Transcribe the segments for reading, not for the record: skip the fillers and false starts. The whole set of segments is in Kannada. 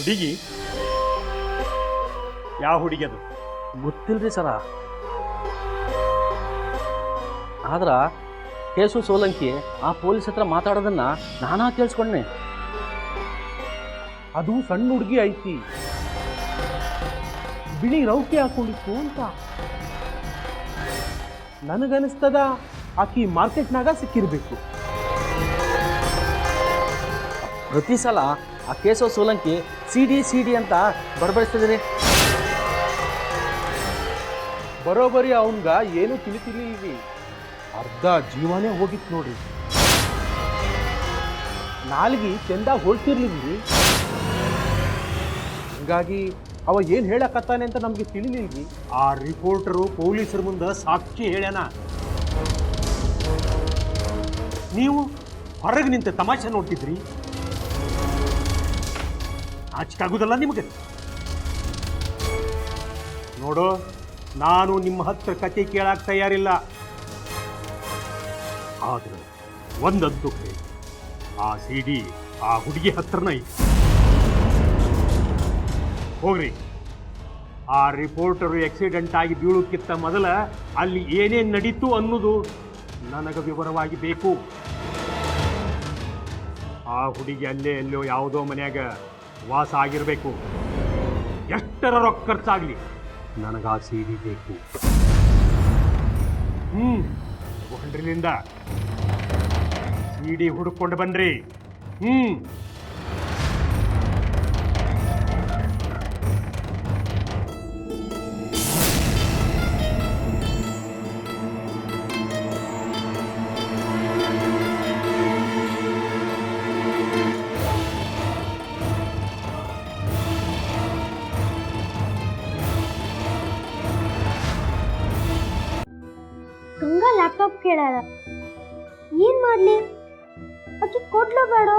ಹುಡುಗಿ ಯಾವ ಹುಡುಗಿ ಅದು? ಗೊತ್ತಿಲ್ರಿ ಸರ. ಆದ್ರ ಕೇಸು ಸೋಲಂಕಿ ಆ ಪೊಲೀಸ್ ಹತ್ರ ಮಾತಾಡೋದನ್ನ ನಾನಾ ಕೇಳಿಸ್ಕೊಂಡೆ. ಅದು ಸಣ್ಣ ಹುಡುಗಿ ಐತಿ, ಬಿಳಿ ರೌಕೆ ಹಾಕೊಂಡಿತ್ತು ಅಂತ ನನಗನಿಸ್ತದ. ಆಕಿ ಮಾರ್ಕೆಟ್ನಾಗ ಸಿಕ್ಕಿರ್ಬೇಕು. ಪ್ರತಿ ಸಲ ಆ ಕೇಸು ಸೋಲಂಕಿ ಸಿಡಿ ಅಂತ ಬಡಬಡಿಸ್ತಿದ್ರಿ. ಬರೋಬರಿ ಅವನ್ಗ ಏನು ತಿಳಿತಿರ್ಲಿಲ್ರಿ. ಅರ್ಧ ಜೀವನೇ ಹೋಗಿತ್ತು ನೋಡ್ರಿ. ನಾಲ್ಗಿ ಚೆಂದ ಹೊಳ್ತಿರ್ಲಿಲ್ರಿ. ಹೀಗಾಗಿ ಅವ ಏನ್ ಹೇಳಕತ್ತಾನೆ ಅಂತ ನಮ್ಗೆ ತಿಳಿಲಿಲ್ರಿ. ಆ ರಿಪೋರ್ಟರು ಪೊಲೀಸರ ಮುಂದೆ ಸಾಕ್ಷಿ ಹೇಳ್ಯಾನ. ನೀವು ಹೊರಗೆ ನಿಂತ ತಮಾಷೆ ನೋಡ್ತಿದ್ರಿ. ಆಚಕಾಗುದಲ್ಲ ನಿಮಗೆ? ನೋಡು, ನಾನು ನಿಮ್ಮ ಹತ್ರ ಕತೆ ಕೇಳಕ್ಕೆ ತಯಾರಿಲ್ಲ. ಆದ್ರೆ ಒಂದಂತೂ ಕರೆ, ಆ ಸಿಡಿ ಆ ಹುಡುಗಿ ಹತ್ರನ ಐತಿ. ಹೋಗ್ರಿ, ಆ ರಿಪೋರ್ಟರು ಆಕ್ಸಿಡೆಂಟ್ ಆಗಿ ಬೀಳೋಕ್ಕಿಂತ ಮೊದಲ ಅಲ್ಲಿ ಏನೇನು ನಡೀತು ಅನ್ನೋದು ನನಗೆ ವಿವರವಾಗಿ ಬೇಕು. ಆ ಹುಡುಗಿ ಅಲ್ಲೇ ಎಲ್ಲೋ ಯಾವುದೋ ಮನ್ಯಾಗ ವಾಸ ಆಗಿರಬೇಕು. ಎಷ್ಟರ ರೊಕ್ಕ ಖರ್ಚಾಗಲಿ ನನಗೆ ಆ ಸಿಡಿ ಬೇಕು. ಹೊಂಡ್ರಿಲಿಂದ ಸಿಡಿ ಹುಡುಕೊಂಡು ಬನ್ರಿ. ಗಂಗಾ ಲ್ಯಾಪ್ಟಾಪ್ ಕೇಳಾಳ. ಏನ್ ಮಾಡ್ಲಿ? ಆಕಿ ಕೊಡ್ಲೋ ಬೇಡ?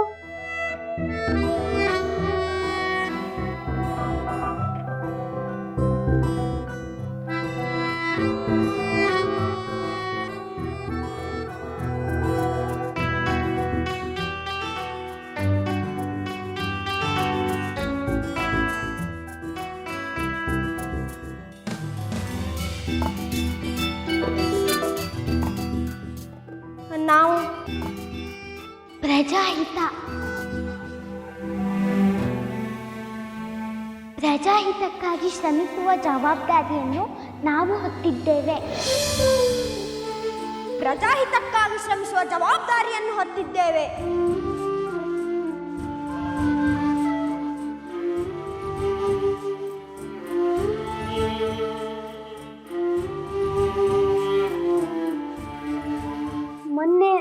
ನಾವು ಪ್ರಜಾಹಿತಕ್ಕಾಗಿ ಶ್ರಮಿಸುವ ಜವಾಬ್ದಾರಿಯನ್ನು ನಾವು ಹೊತ್ತಿದ್ದೇವೆ. ಪ್ರಜಾಹಿತಕ್ಕಾಗಿ ಶ್ರಮಿಸುವ ಜವಾಬ್ದಾರಿಯನ್ನು ಹೊತ್ತಿದ್ದೇವೆ. ಮೊನ್ನೆ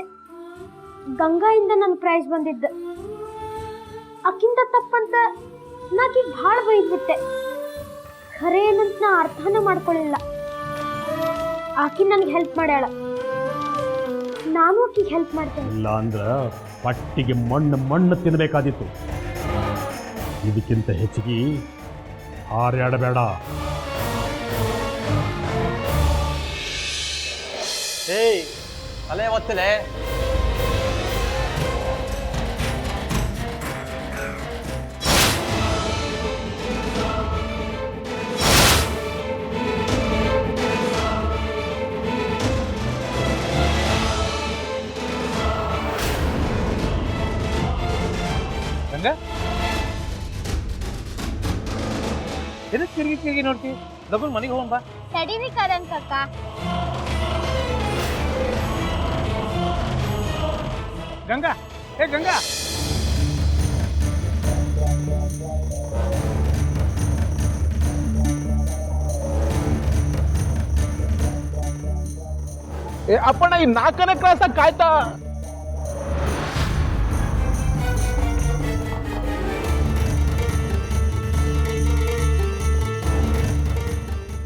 ಗಂಗಾಯಿಂದ ನನ್ನ ಪ್ರೈಸ್ ಬಂದಿದ್ದ. ಅಕ್ಕಿಂತ ತಪ್ಪಂತ ನಾಕಿ ಭಾಳ ಬೈದ್ಬಿಟ್ಟೆ. ಖರೆ ಏನಂತ ನಾ ಅರ್ಥನ ಮಾಡ್ಕೊಳ್ಳಿಲ್ಲ. ಆಕಿ ನನಗೆ ಹೆಲ್ಪ್ ಮಾಡ್ಯಾಳ, ನಾನು ಆಕಿಗೆ ಹೆಲ್ಪ್ ಮಾಡ್ತೇನೆ. ಇಲ್ಲ ಅಂದ್ರ ಪಟ್ಟಿಗೆ ಮಣ್ಣು ತಿನ್ನಬೇಕಾದಿತ್ತು. ಇದಕ್ಕಿಂತ ಹೆಚ್ಚಿಗೆ ಹಾರ್ಯಾಡಬೇಡ. ಏಯ್, ತಲೆ ಒತ್ತಲೆ. ಗಂಗಾ, ಎದಕ್ಕೆ ತಿರುಗಿ ನೋಡ್ತಿ? ಡಬಲ್ ಮನೆಗೆ ಹೋಗಂಬ. ತಡೀರಿ ಕರಣ್ ಕಕ್ಕ. ಗಂಗಾ, ಏ ಗಂಗಾ, ಏ ಅಪ್ಪಣ್ಣ, ಈ 4ನೇ ಕ್ಲಾಸ್ ಕಾಯ್ತಾ.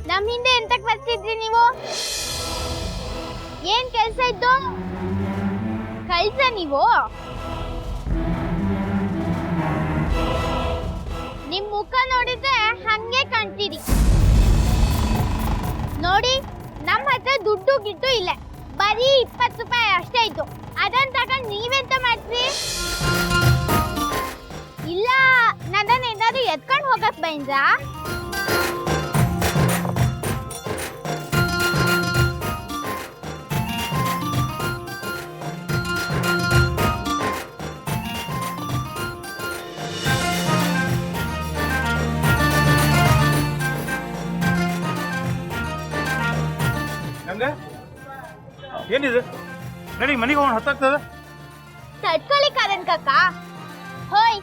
ನಮ್ಮ ಹಿಂದೆ ಎಂತಕ್ ಬರ್ತಿದ್ರಿ ನೀವು? ಏನ್ ಕೆಲ್ಸ ಇದ್ದು? ಕಳ್ಸ ನೀವು? ನಿಮ್ ಮುಖ ನೋಡಿದ್ರೆ ಹಂಗೆ ಕಾಣ್ತೀರಿ. ನೋಡಿ, ನಮ್ಮ ಹತ್ರ ದುಡ್ಡು ಗಿಡ್ಡು ಇಲ್ಲ, ಬರೀ 20 ರೂಪಾಯಿ ಅಷ್ಟೇ ಇತ್ತು. ಅದನ್ನ ತಗೊಂಡು ನೀವೆಂತ ಮಾಡ್ತೀರಿ? ಇಲ್ಲ, ನನ್ನ ಏನಾದ್ರು ಬೈಂದ್ರಾ? ಹಂಗ ಏನಿದೆ ನಡಿ ಮನೆಗೆ ಹೋಗೋಣ ಹತ್ತಾಗ್ತದ ತಡ್ಕೊಳ್ಳಿ ಕಾರನ್ ಕಕ್ಕ. ಹೋಯ್,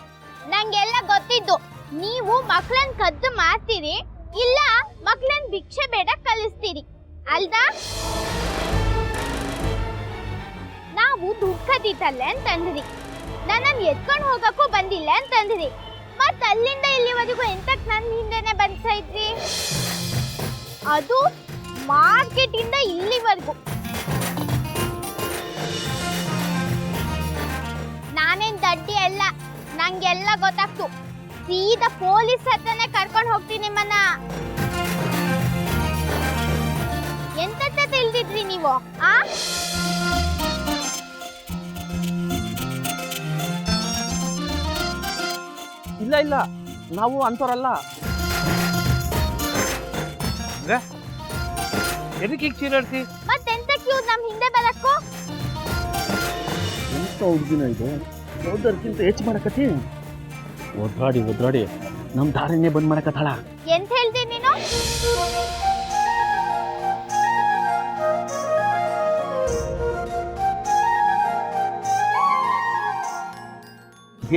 ನಂಗೆಲ್ಲ ಗೊತ್ತಿದ್ದು. ನೀವು ಮಕ್ಳನ್ ಕದ್ದು ಮಾರ್ತೀರಿ, ಇಲ್ಲ ಮಕ್ಳನ್ ಭಿಕ್ಷೆ ಬೇಡ ಕಲಿಸ್ತೀರಿ ಅಲ್ದಾ? ನಾವು ದುಃಖದಿತ್ತಲ್ಲೇ ಅಂತಂದ್ರಿ, ನನ್ನನ್ನು ಎತ್ಕೊಂಡು ಹೋಗಕ್ಕೂ ಬಂದಿಲ್ಲ ಅಂತಂದ್ರಿ. ಮತ್ ಅಲ್ಲಿಂದ ಇಲ್ಲಿವರೆಗೂ ಎಂತಕ್ ನನ್ನ ಹಿಂದೆನೆ ಬರ್ತಾ ಇದ್ರಿ? ಅದು ಮಾರ್ಕೆಟ್ ಇಂದ ಇಲ್ಲಿವರೆಗೂ. ನಾನೇನ್ ದಡ್ಡಿ ಅಲ್ಲ, ನಂಗೆಲ್ಲ ಗೊತ್ತಾಗ್ತು. ಸೀದಾ ಪೊಲೀಸ್ ಹತ್ರನೇ ಕರ್ಕೊಂಡು ಹೋಗ್ತೀನಿ ನಿಮ್ಮನ್ನ. ಎಂತ ತಿಳಿದಿದ್ರಿ ನೀವು? ಆ ಇಲ್ಲ ಇಲ್ಲ, ನಾವು ಅಂಥವ್ರಲ್ಲ. ಎದಕ್ಕೆ ಈಗ ಚೀರಾಡ್ತಿ? ಮತ್ತೆಂತಕ್ಕೆ ಇವ್ರು ನಮ್ ಹಿಂದೆ ಬರಕ್ಕೂ? ಎಂತ ಹುಡುಗಿನ ಇದು, ಓದೋರ್ಕಿಂತ ಹೆಚ್ಚು ಮಾಡಕತ್ತಿ. ಒದ್ರಾಡಿ ನಮ್ಮ ದಾರಿನೇ ಬಂದ್ ಮಾಡಕತ್ತಾಳ. ಎಂತ ಹೇಳ್ದಿ ನೀನು?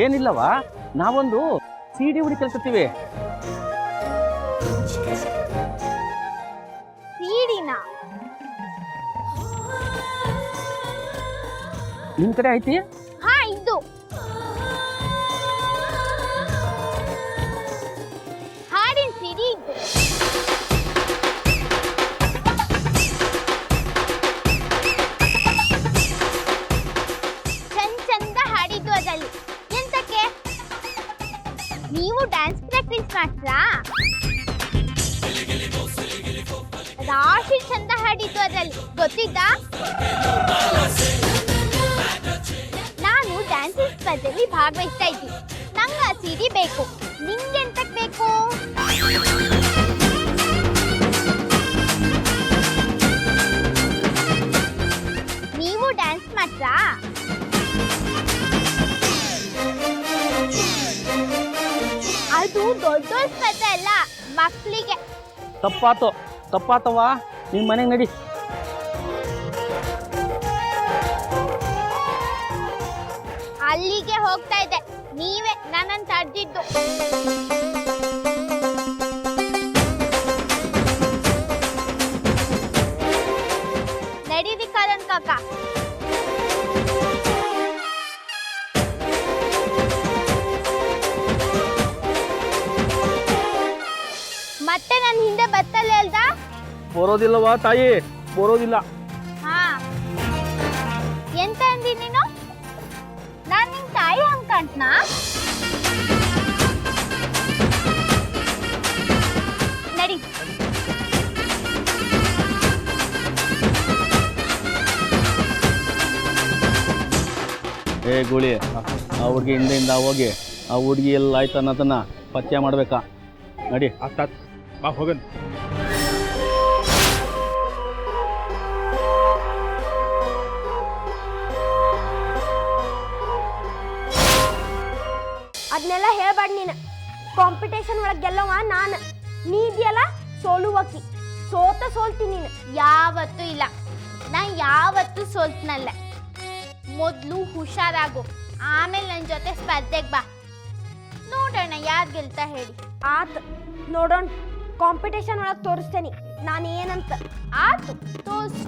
ಏನಿಲ್ಲವಾ, ನಾವೊಂದು ಸಿಡಿ ಹುಡಿ ಕಲ್ಕತ್ತೀವಿ. ಸೀಡಿನಾ? ನಿಮ್ ಕಡೆ ಐತಿ? ಹಾ, ಇದು ಹಾಡಿನ ಸಿಡಿ ಇದ್ದು. ಚಂದ ಹಾಡಿದ್ದು ಅದಲ್ಲಿ. ಎಂತಕ್ಕೆ? ನೀವು ಡ್ಯಾನ್ಸ್ ಪ್ರಾಕ್ಟೀಸ್ ಮಾಡ್ತಾ? ರಾಶಿ ಚಂದ ಹಾಡಿದ್ದು ಅದಲ್ಲಿ, ಗೊತ್ತಿದ್ದಾ? ನಾನು ಡ್ಯಾನ್ಸಿಂಗ್ ಸ್ಪರ್ಧೆಯಲ್ಲಿ ಭಾಗವಹಿಸ್ತಾ ಇದ್ದೀನಿ. ನಂಗೆ ಆ ಸಿಡಿ ಬೇಕು. ನಿಮ್ಗೆ ಎಂತಕ್ ಬೇಕು? ನೀವು ಡ್ಯಾನ್ಸ್ ಮಾಡ್ತಾ? ಅದು ದೊಡ್ಡ ಸ್ಪರ್ಧೆ ಅಲ್ಲ, ಮಕ್ಕಳಿಗೆ. ತಪ್ಪಾತವ, ನಿಮ್ ಮನೆಗೆ ನಡಿ. ಅಲ್ಲಿಗೆ ಹೋಗ್ತಾ ಇದ್ದೆ, ನೀವೇ ನನ್ನನ್ನು ತಡೆದಿದ್ದು. ನಡೀರಿ ಕರಣ್ ಕಾಕ. ಮತ್ತೆ ನನ್ನ ಹಿಂದೆ ಬತ್ತಲ್ಲ ಅಲ್ದ? ಬರೋದಿಲ್ಲವಾ ತಾಯಿ, ಬರೋದಿಲ್ಲ. ಹಾ, ಎಂತ ಅಂದಿ ನೀನು? ನಾನ್ ನಿನ್ ತಾಯಿ ಹಂಗ್ ಕಾಣ್ತ್ನಾ? ನಡಿ. ಏ ಗುಳಿ, ಆ ಹುಡುಗಿ ಹಿಂದೆಯಿಂದ ಹೋಗಿ ಆ ಹುಡುಗಿ ಎಲ್ಲ ಆಯ್ತು ಅನ್ನೋದನ್ನ ಪತ್ತೆ ಮಾಡ್ಬೇಕಾ? ನಡಿ. ಆತಾತ್ ಬಾ ಹೋಗನ್. ಅದನ್ನೆಲ್ಲ ಹೇಳ್ಬೇಡ ನೀನು. ಕಾಂಪಿಟೇಷನ್ ಒಳಗೆ ಗೆಲ್ಲವ ನಾನು, ನೀ ಇದೆಯಲ್ಲ ಸೋಲುವಕ್ಕಿ. ಸೋಲ್ತೀನಿ ನೀನು. ಯಾವತ್ತೂ ಇಲ್ಲ, ನಾ ಯಾವತ್ತೂ ಸೋಲ್ತನಲ್ಲ. ಮೊದಲು ಹುಷಾರಾಗು, ಆಮೇಲೆ ನನ್ನ ಜೊತೆ ಸ್ಪರ್ಧೆಗೆ ಬಾ. ನೋಡೋಣ ಯಾರು ಗೆಲ್ತಾ ಹೇಳಿ. ಆತು, ನೋಡೋಣ. ಕಾಂಪಿಟೇಷನ್ ಒಳಗೆ ತೋರಿಸ್ತೇನೆ ನಾನು ಏನಂತ. ಆತು, ತೋರ್ಸು.